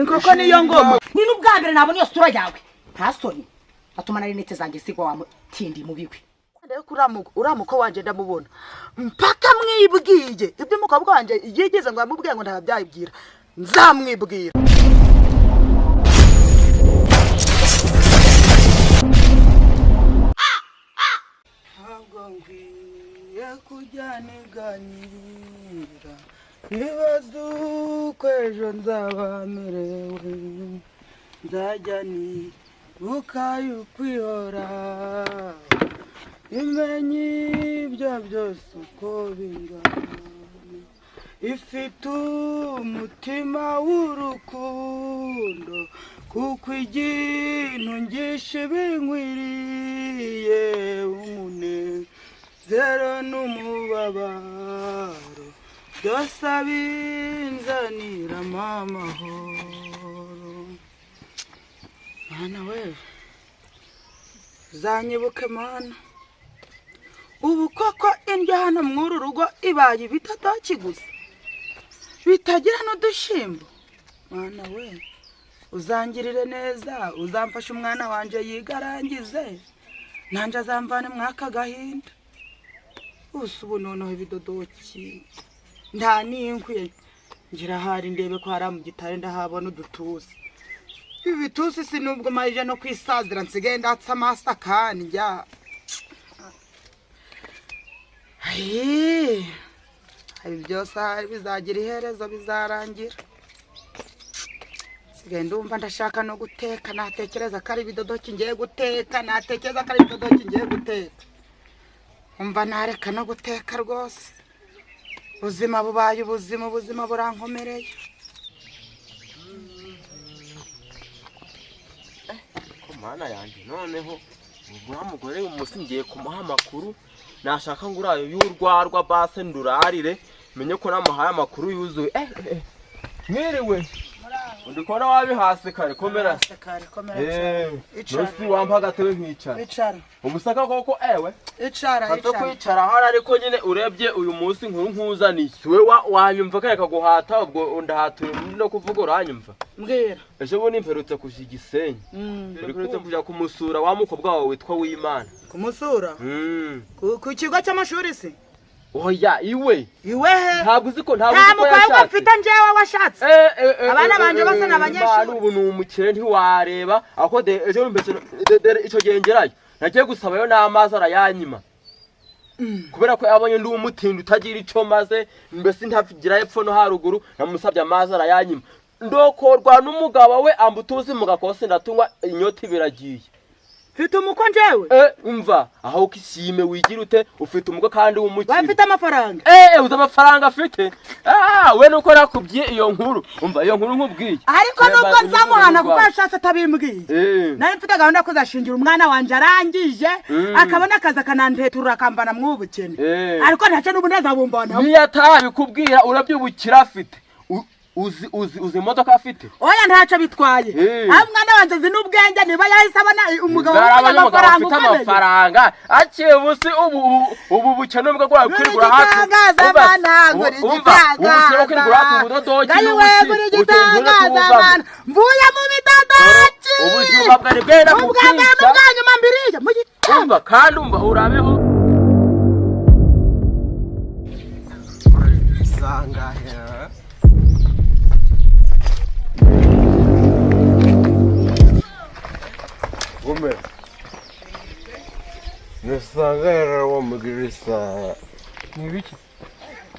inkoko niyo ngoma ni n'ubwambere nabona iyo sura yawe ntasoni atuma nari nete zanjye sigwa wa mutindi mubiwe ndeko uramuko wanje ndamubona mpaka mwibwiye ibyo mukobwa wanje yigeze ngo amubwiye ngo ntabyayibwira nzamwibwira kujyaniganyira nibazuko ejo nzaba merewe nzajya ni ukayukwihora imenye ibyo byose uko bingana ifite umutima w'urukundo kuko igintu ngishe binkwiriye umunezero n'umubabaro byose abinzanira amahoro mana we zanyibuke mana ubu koko indya hano mw'uru rugo ibaye ibitatoki gusa bitagira n'udushimbo mana we uzangirire neza uzamfasha umwana wanje yigarangize nanje azamvane mwaka gahinda ubu noneho ibidodoki nta n'inkwi ngira hari ndebe ko hari mu gitare ndahabona udutusi ibitusi sinubwo marije no kwisazira nsigaye ndatsa master kandi njya Hari byose bizagira iherezo bizarangira sigaye ndumva ndashaka no guteka natekereza ko ari ibidodoki ngiye guteka natekereza ko ari ibidodoki ngiye guteka umva nareka no guteka rwose ubuzima bubaye ubuzima burankomereye mana yanjye noneho ubwo mugore umunsi ngiye kumuha amakuru nashaka ngo urayo y'urwarwa base ndurarire menye ko namuhaye amakuru yuzuye mwiriwe ndikora wabi hasi kare komera Nusi wampa gatebe nkicara umusaka koko icara kwicara hari ariko nyine urebye uyu munsi nkuru nkuzaniye we wanyumva kare kaguhata ubwo ndahatuye no kuvuga uranyumva mbwira ejo bo nimperutse kujigisenyi urikurize kuja kumusura wa mukobwa wawe witwa Wimana kumusura ku kigo cy'amashuri se oya iwe ntabwo uziko nta mukobwa mfite njewe washatse abana banje bose n'abanyeshuri ubu ni umukire ntiwareba ako ejo mbese ico gengerayo nagiye gusabayo n'amazi arayanyima kubera ko abonye ndi umutindi utagira ico maze mbese ntavigira epfo no haruguru namusabye amazi arayanyima ndokorwa n'umugabo we ambutuzi mu gakose ndatungwa inyota biragiye Fite umuko njewe umva aho ukishime wigira ute ufite umuko kandi w'umukire bafite amafaranga uza amafaranga afite we nuko nakubwiye iyo nkuru umva iyo nkuru nkubwiye ariko nubwo nzamuhana kuko yashatse atabimbwiye nari mfite gahunda ko zashingira umwana wanje arangije akabona akaza akananteturura akambana mw'ubukene ariko ntace n'ubundi azabumbana niyo atabikubwira urabyubukira afite uzi imodoka afite oya ntaco bitwaye mwana wanje zi n'ubwenge niba yahise abona umugabo w'amafaranga aciye busi ubu bukene bwo gwa kwirigura hatu mvuye mu bidodoki ubuzima bwari bwera mukwica ubwanyuma mbirije umva kandi umva urabeho sanga Gome. Nesangara wa Magrisa. Ni biki?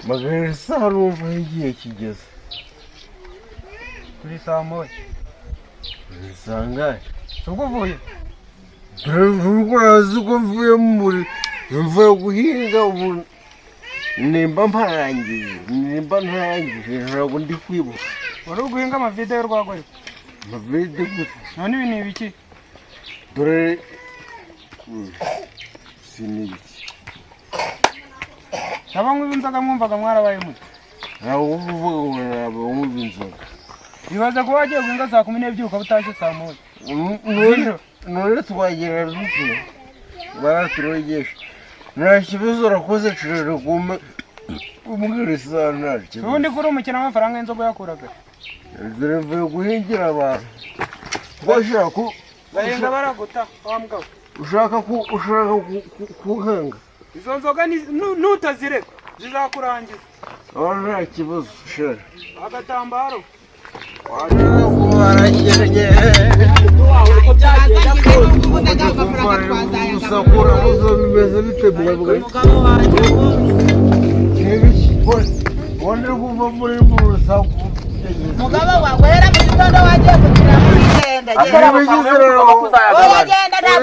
Magrisa rumva igiye kigeze. Kuri saa moya. Nesangara. Sukuvuye. Ntabwo mvuye muri mvuye guhinga ubu nimba ntarangije ntabwo ndi kwibuka. Wari guhinga amavide y'urwagwa. Amavide gusa. None ibi ni ibiki? Dore siniki Nabamwe binzaga mwumvaga mwarabaye muti Ntabwo uvuga ngo mwumvinzaga Bibaza ko wagiye guhinga saa 10 n'ebyuka butaje saa moya None twagira rufe Baraturogesha Nta kibazo urakoze cirere gume umubwire sana ubundi kuri umukino w'amafaranga y'inzoga yakuraga dore mvuye guhingira abantu bashaka barenga baraguta wa mugabo ushaka kuhanga izo nzoga nutazireka zizakurangira nta kibazo shara agatambaro warageranye usakura bimeze biteguye umugabo wanjye wandi kuva muri mu rusaku umugabo wawe hera mu gitondo wagiye gukina muri genda genda ntabwo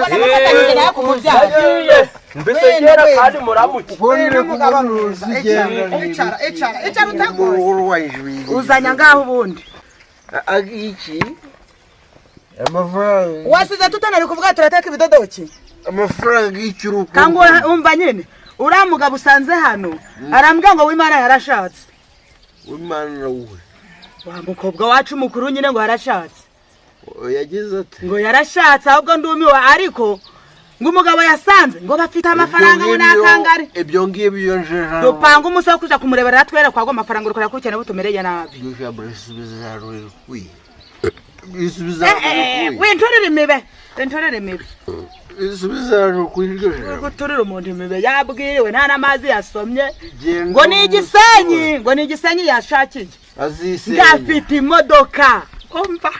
namufatanyije nawe ku mubyara mbese ngera kandi muramuke icara utagoye uzanya ngaho ubundi iki amafaranga wasize tutanari kuvuga turateka ibidodoki amafaranga y'ikiruhuko kangura umva nyine uriya mugabo usanze hano arambwira ngo w'Imana yarashatse w'Imana we wa mukobwa wacu mukuru nyine ngo yarashatse yagize ati ngo yarashatse ahubwo ndumiwe ariko ngo umugabo yasanze ngo bafite amafaranga ngo nakangare ibyo ngibyo njeje dupanga umusoko kuja kumurebera twera kwago amafaranga urukora kucyane butumereye nabi winturire imibe isubizano kwiryoje guturira umuntu imibe yabwiwe nta namazi yasomye ngo ni igisenyi yashakiye ngafite imodoka umva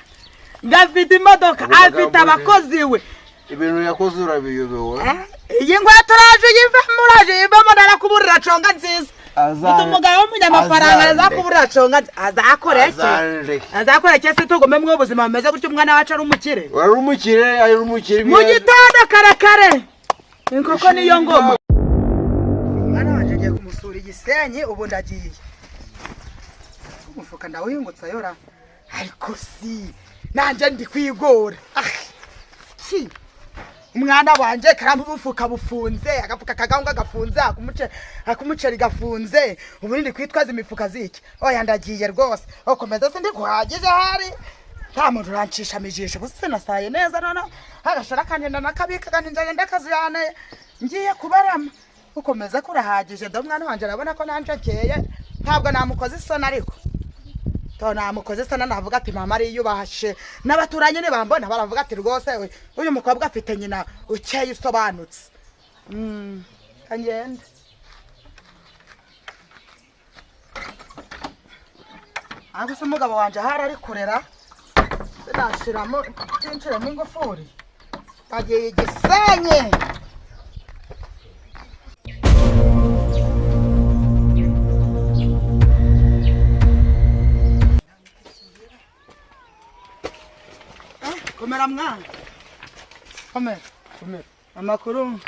ngafite imodoka afite abakozi we ibintu yakoze urabiyobewe iyi ngwato uraje yivamo narakuburira conga nziza Ito umugabo w'umunyamafaranga azakuburira conga azakora iki se tugome mwe ubuzima bumeze gutyo umwana wacu ari umukire wari umukire mu gitondo karakare inkoko niyo ngoma mwana wanje agiye kumusura igisenyi ubu ndagiye umufuka ndawihingutsa yora ariko si nanje ndi kwigora umwana wanje karambu bufuka bufunze agafuka kaganga gafunze akumuceri gafunze ubundi kwitwaza imifuka ziki oya ndagiye rwose okomeza sindi kuhagije hari nta muntu rancisha mijisho buse nasaye neza none agashara kanenda nakabika kanjye ndakaziyane ngiye kubarama ukomeza kurahagije do mwana wanje arabona ko nanje keye ntabwo namukoze isona ariko namukoze sana navuga ati mama ari yubahashe n'abaturanye ne bambona baravuga ati rwose uyu mukobwa afite nyina ukeye usobanutse kangenda aguse umugabo wanje ahari ari kurera sinashiramo cinshiremo ingufuri agiye igisenye komera mwana komera amakuru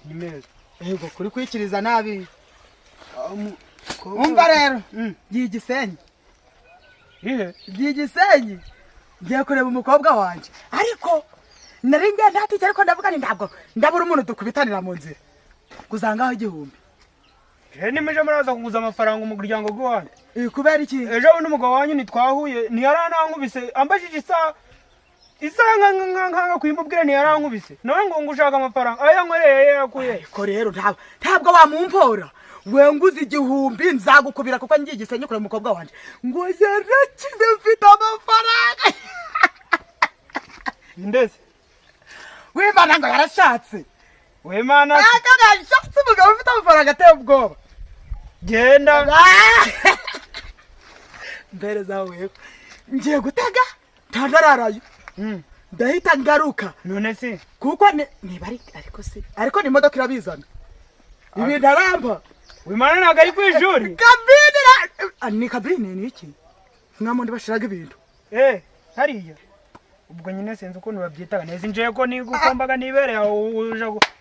ni meza yego kuri kwikiriza nabi umva rero gigisenyi gigisenyi ngiye kureba umukobwa wanje ariko nari ngiye ntatike ariko ndavuga ni ntabwo ndabura umuntu dukubitanira mu nzira kuzangaho igihumbi nimeje muraza kuguza amafaranga umuryango gw'wande kubera iki ejo n'umugabo wanyu nitwahuye ntiyaranankubise ambajije isanga kwimubwira ntiyarankubise nawe ngo ushaka amafaranga aya nkoreye yakuye ko rero ntabwo wamumpora we nguze igihumbi nzagukubira kuko ngiye igisenyi kure umukobwa wanje ngo yarakize mfite amafaranga ndese w'Imana ngo yarashatse w'Imana yagashatse umugabo ufite amafaranga ateye ubwoba genda mbere zawe ngiye gutega ntandararayo ndahita ngaruka none si kuko niba ariko ni imodoka irabizana ibintu aramba w'Imana ntabwo ari ku ishuri ni kabine ni iki mwamundi bashiraga ibintu hariya ubwo nyine sinzi ukuntu babyitaga neza injeye ko nigukombaga nibereye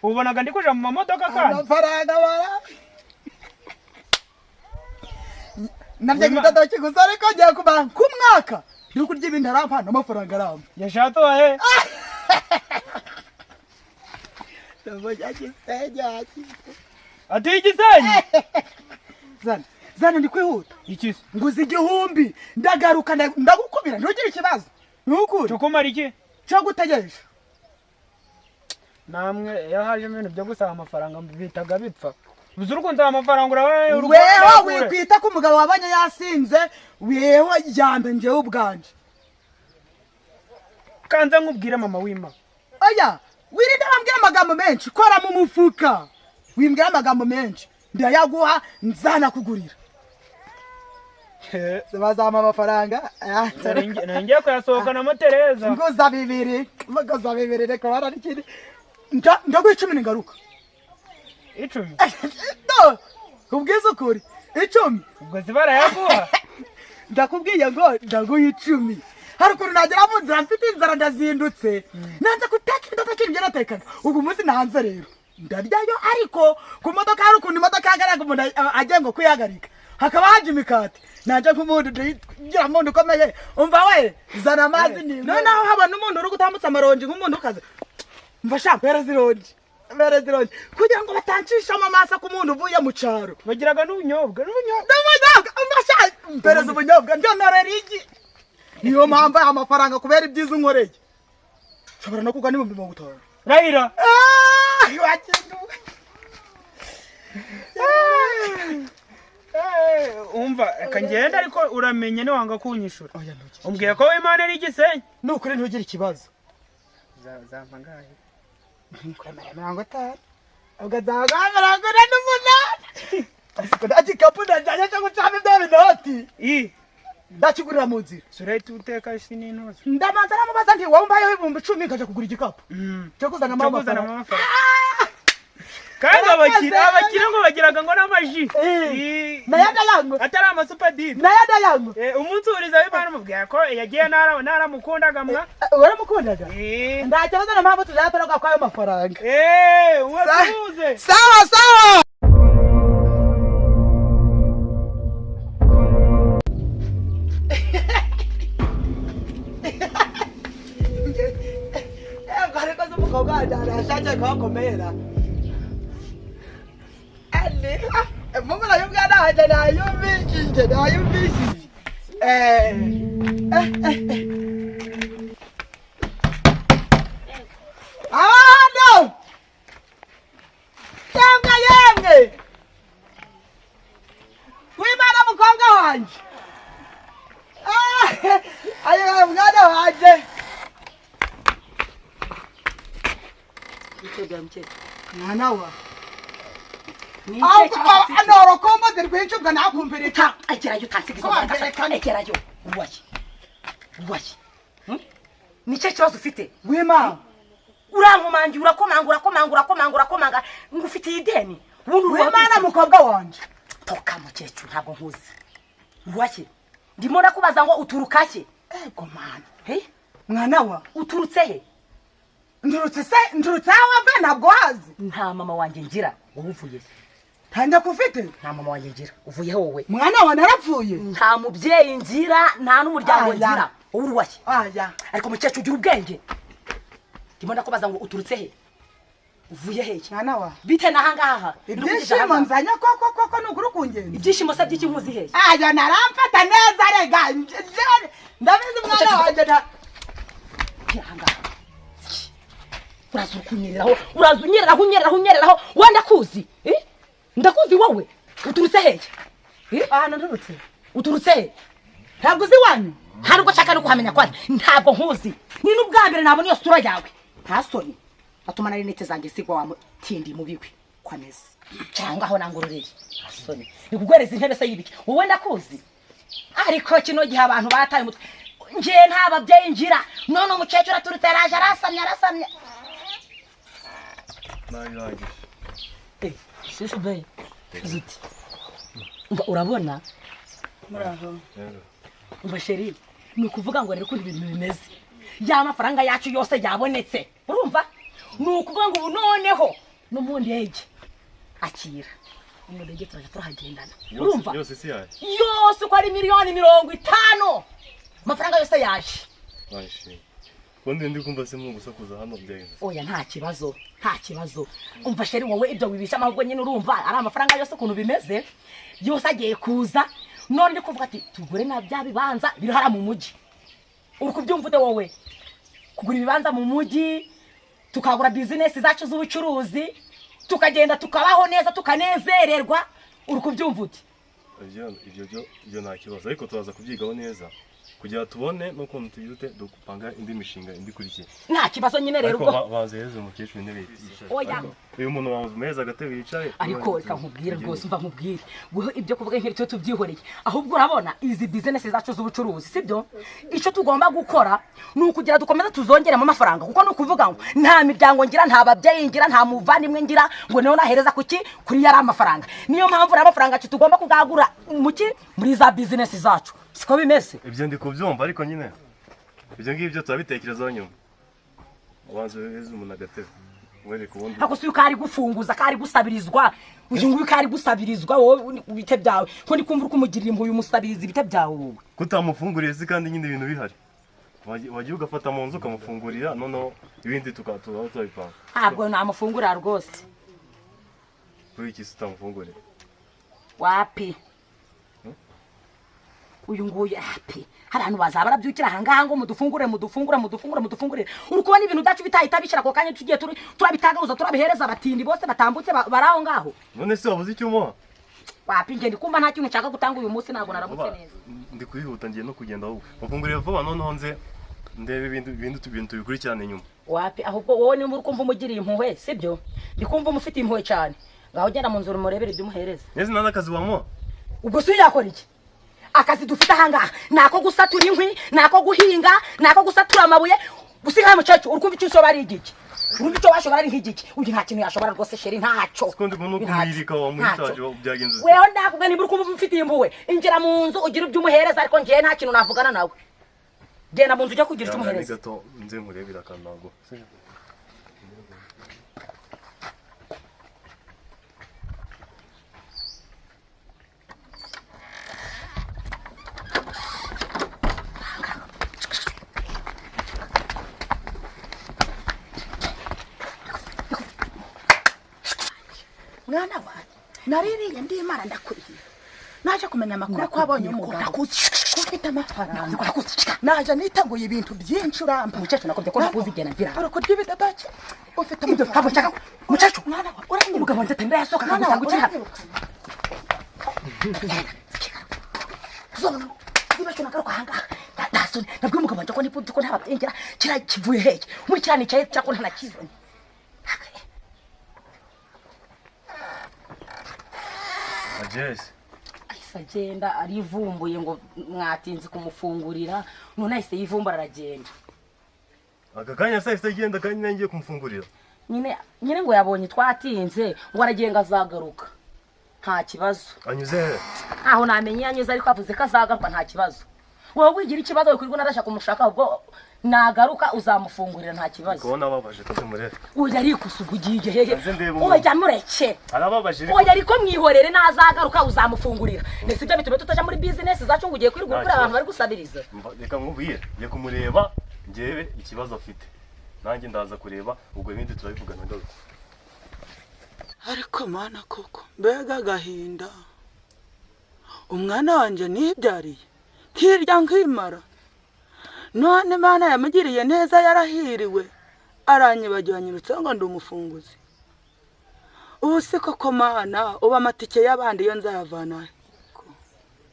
ubonaga ndi kuja mu mamodoka kandi amafaranga bara nabyo ibidodoki gusa ariko ngiye kuba kumwaka yuko urya ibintu arampa n'amafaranga aramba yashatse wahe ati igisenyi zana ndi kwihuta ikisi nguze igihumbi ndagaruka ndagukubira ntugire ikibazo nukuri cyo kumara iki cyo gutegereje namwe iyo hajemo ibintu byo gusaba amafaranga bitaga bipfa Bizuru kunza amafaranga urawe weho wikwita ko umugabo wabanye yasinze weho yambe njewe ubwanje kanza nkubwire mama wima oya wirinde bambwira amagambo menshi kora mu mufuka wimbwira amagambo menshi ndayaguha nzana kugurira sebazama amafaranga nangiye kuyasohokana mo Tereza ngoza bibiri reka bararikindi ndaguha 10 ningaruka 10 no kubwiza ukuri 10 ubwo zibara yaguha ndakubwiye ngo ndaguha 10 hari ukuntu nagera mu nzira mfite inzara ndazindutse nanze guteka indoto kinjye natekana ubu munsi nahanze rero ndaryayo ariko ku modoka hari ukuntu imodoka yagaraga umuntu agengo kuyagarika hakaba haje imikate nanje nk'umuntu ngira muntu ukomeye umva we zana amazi ni noneho habona umuntu uri gutambutsa amaronji nk'umuntu ukaze mva shaka pereza ironji kugira ngo batancisha amamasa ku muntu uvuye mu caro bagiraga n'ubunyobwa umva shaka pereza ubunyobwa ndio norera iki niyo mpamvu amafaranga kubera ibyiza unkoreye shobora no kuga n'ibihumbi 50 Rahira wakinduwe umva kangenda ariko uramenye ni wanga kunyishura umbwiye ko Imana ari igisenyi nukuri ntugire ikibazo zampangaye mirongo 5 ugazagamara ngora n'umunani asiko ndagikapu ndajya cyo gucana ibyo binoti ndakigurira mu nzira surete uteka sininoze ndamanza namubaza nti wowe mbayeho ibihumbi 10 nkaje kugura igikapu cyo kuzana amafaranga kandi abakira ngo bagiraga ngo n'amaji nayada yango atari amasupa deep nayada yango umunsi uriza w'Imana mubwiye ko yagiye naramukundaga mwa waramukundaga ndakibaza na mpamvu tuzatoroka kwayo mafaranga wasuze sawa Shaje kwa komera ali mama na yumga na haja na yumbishi no yemwe wimana mukobwa wanje ayo mwana wanje Nanawa. Anoro komba derwecho gana kumpirika. Agerayo utansigiza umwaka. Agerayo. Uwaye. Nice kibazo ufite? Wima. Urankomangira urakomanga ngufite ideni. Wima na mukobwa wanje. Toka mukecuru ntabwo nkuzi. Uwaye. Ndimo nakubaza ngo uturukake. Ego mana. Hey? Mwana wa uturutse he? Ndurutse aho ntabwo hazi. Nta mama wanjye ngira uvuye. Tanja kufite? Nta mama wanjye ngira uvuye wowe. Mwana wa narapfuye. Nta mubyeyi ngira nta n'umuryango ngira. Uruwaye. Aya. Ariko mukecuru ugira ubwenge. Ndimo ndakubaza ngo uturutse he? Uvuye he? Mwana wa bite nahangaha. Ibyishimo nzanya koko nukuru kungenda. Ibyishimo se by'iki nkuzi he? Aya naramfata neza rega. Ndabizi mwana wanjye ta. Kihangaha. Urazunyereraho wanda kuzi ndakuzi wowe uturutse hehe ndurutse uturutse he ntabwo uzi wanyu hariko chaka no kuhamenya kwani ntabwo nkuzi ni n'ubwambere nabona iyo sura yawe nta soni atuma nari nete zanjye sigwa wa tindi mubiwe kwa meza cyangwa aho nangororeye soni nikugwereza intebe se yibiki wowe ndakuzi ariko kino gihe abantu bataye umutwe nje nta babyeyi ngira none umukecuru aturutse araje arasamya Mayi Shishu bay. Zuti. Urabona? Muraho. Umva sheri, nukuvuga ngo rero ko ibintu bimeze. Ya mafaranga yacu yose yabonetse. Urumva? Nukuvuga ngo noneho n'umundi yeje. Akira. Umudege turaje turahagendana. Urumva? Yose si yaje. Yose ko ari miliyoni 50. Mafaranga yose yaje. Washi. Wende ndi kumva se mu gusakuza hano byagenze. Oya nta kibazo. Umva sheri wowe ibyo wibisha amahubwo nyine urumva ari amafaranga yose kuntu bimeze. Yose agiye kuza. None ndi kuvuga ati tugure na bya bibanza biri hara mu muji. Uri kubyumvude wowe. Kugura ibibanza mu muji, tukagura business zacu z'ubucuruzi. tukagenda tukabaho neza tukanezererwa uri kubyumva uti ibyo nta kibazo ariko turaza kubyigaho neza kugira tubone n'ukuntu tugite dupanga indi mishinga indi kurikiye nta kibazo nyine rero ubwo bazeheze umukecuru intebe yicaye oya uyu muntu wamumeza agatebe yicaye ariko reka nkubwire rwose mva nkubwire weho ibyo kuvuga nk'ibyo tubyihoreye ahubwo urabona izi business zacu z'ubucuruzi sibyo icyo tugomba gukora ni ukugira dukomeze tuzongeremo amafaranga kuko ni ukuvuga ngo nta miryango ngira nta babyeyi ngira nta muvandimwe ngira ngo niho nahereza kuki kuri yari amafaranga niyo mpamvu ari amafaranga tugomba kugagura muki muri za business zacu siko bimeze ibyo ndi kubyumva ariko nyine ibyo ngibyo turabitekerezaho nyuma ubanza uheze umuntu agatebe mwereke ubundi ako si ukari gufunguza kari gusabirizwa uyu nguyu kari gusabirizwa wowe ubite byawe ko ndi kumva uko umugirira impuyu umusabiriza ibite byawe wowe kutamufunguriye si kandi nyine ibintu bihari wagiye ugafata mu nzu ukamufungurira noneho ibindi tukaho turabipanga ntabwo namufungurira rwose kuri iki si utamufungurira wapi uyu nguyu api hari abantu bazaba barabyukira ahangaha ngo mudufungure uri kubona ibintu byacu bitahita bishyira ako kanya tugiye turabitagaguza turabihereza abatindi bose batambutse bari aho ngaho none se wabuze icyo umuha wapi nge ndi kumva nta kintu nshaka gutanga uyu munsi ntabwo naramutse neza ndi kwihuta ngiye no kugenda ahubwo mufungurire vuba noneho nze ndebe ibintu tubikurikirane nyuma wapi ahubwo wowe nimba uri kumva umugiriye impuhwe sibyo ndi kumva umufitiye impuhwe cyane ngaho genda mu nzu umurebere ibyo umuhereza neza nta n'akazi wamuha ubwo si yakora iki akazi dufite ahangaha nako gusatura inkwi nako guhinga nako gusatura amabuye gusiga mucacu urumva icyo ushobora ari igiki urumva icyo washobora ari nk'igiki uyu nta kintu yashobora rwose sheri ntacyo siko ndi no kumwirika wa muhitaje byagenze weho ndakuga niba uri kumva umfitiye impuhwe injira mu nzu ugira ibyo umuhereza ariko ngiye nta kintu navugana nawe genda mu nzu ujya kugira icyo umuhereza gato nze nkurebera akandago mwana wanjye naririye ndi imana ndakuriye naje kumenya amakuru ko abonye umugabo ufite amafaranga naje niteguye ibintu byinshi uramba mucacu nakobye ko nakuzi igena ngira uri kurya ibidadaki ufite amafaranga mucacu uranye umugabo wanjye atenda yasoka akagusanga ukiri hano zibasho nagaruka ahangaha ndasoni nabwiye umugabo wanjye ko nifuza ko ntababyengera kiriya kivuye heke muri kiriya nicaye cyako ntanakizanye Jesse ahise agenda arivumbuye ngo mwatinze kumufungurira none ahise yivumbura aragenda aka kanya se agenda kandi nangiye kumufungurira nyine ngo yabonye twatinze ngo aragenga azagaruka nta kibazo anyuze aho namenye yanyuze ariko avuze ko azagaruka nta kibazo wowe wigira ikibazo wikurwa narashaka kumushaka ubwo nagaruka uzamufungurira nta kibazo kubona babaje ko tumurere uyu ari kusugugiye hehe oya mureke arababaje oya ariko mwihorere nazagaruka uzamufungurira ndetse ibyo bitume tutaja muri business zacu ngo ugiye kwirirwa kuri abantu bari gusabiriza reka nkubwire ye kumureba ngewe ikibazo afite nanjye ndaza kureba ubwo ibindi turabivugana ngaruka ariko mana koko mbega agahinda umwana wanjye nibyariye hirya nkimara none mana yamugiriye neza yarahiriwe aranyibagiwe anyirutse ngo ndi umufunguzi ubu si koko mana uba amatike y'abandi iyo nzayavana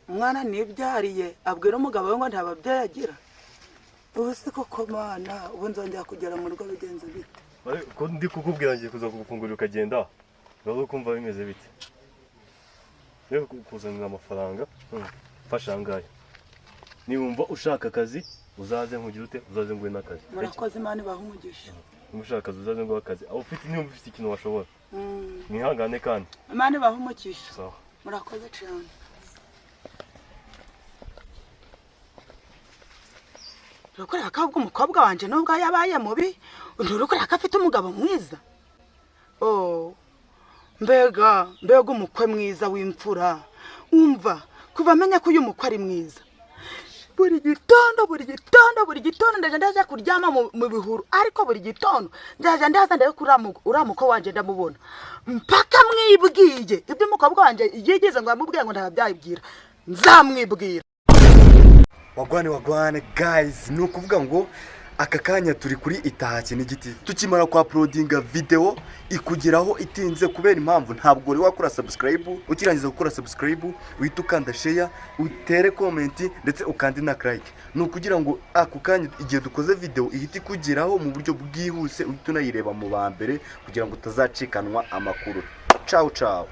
umwana nibyariye abwira umugabo we ngo nta babyeyi agira ubu si koko mana ubu nzongera kugera mu rugo bigenze bite ko ndi kukubwira ngiye kuza kugufungurira ukagenda rero kumva bimeze bite rero kuzanira amafaranga mfasha ngayo niwumva ushaka akazi uzaze nkugire ute uzaze nguhe n'akazi murakoze imana ibaha umugisha niba ushaka akazi uzaze nguhe akazi aho ufite niba ufite ikintu washobora mwihangane kandi imana ibaha umugisha sawa murakoze cyane urukorera ko ahubwo umukobwa wanjye nubwo yabaye mubi urukorera ko afite umugabo mwiza mbega umukwe mwiza w'imfura wumva kuva amenya ko uyu mukwe ari mwiza buri gitondo ndaje kuryama mu bihuru ariko buri gitondo ndaje ndebe ko uriya mukwe wanjye ndamubona mpaka mwibwiye ibyo umukobwa wanjye yigeze ngo yamubwiye ngo ntabyabwira nzamwibwira wagwane guys ni ukuvuga ngo aka kanya turi kuri Itaha Kinigi TV tukimara kwa uploadinga video ikugeraho itinze kubera impamvu ntabwo uri wakora subscribe. Ukirangiza gukora subscribe uhita ukanda share, utere comment ndetse ukandi na like, nukugira ngo ako kanya igihe dukoze video ihita ikugeraho mu buryo bwihuse uhita unayireba mu ba mbere kugira ngo utazacikanwa amakuru. Ciao ciao.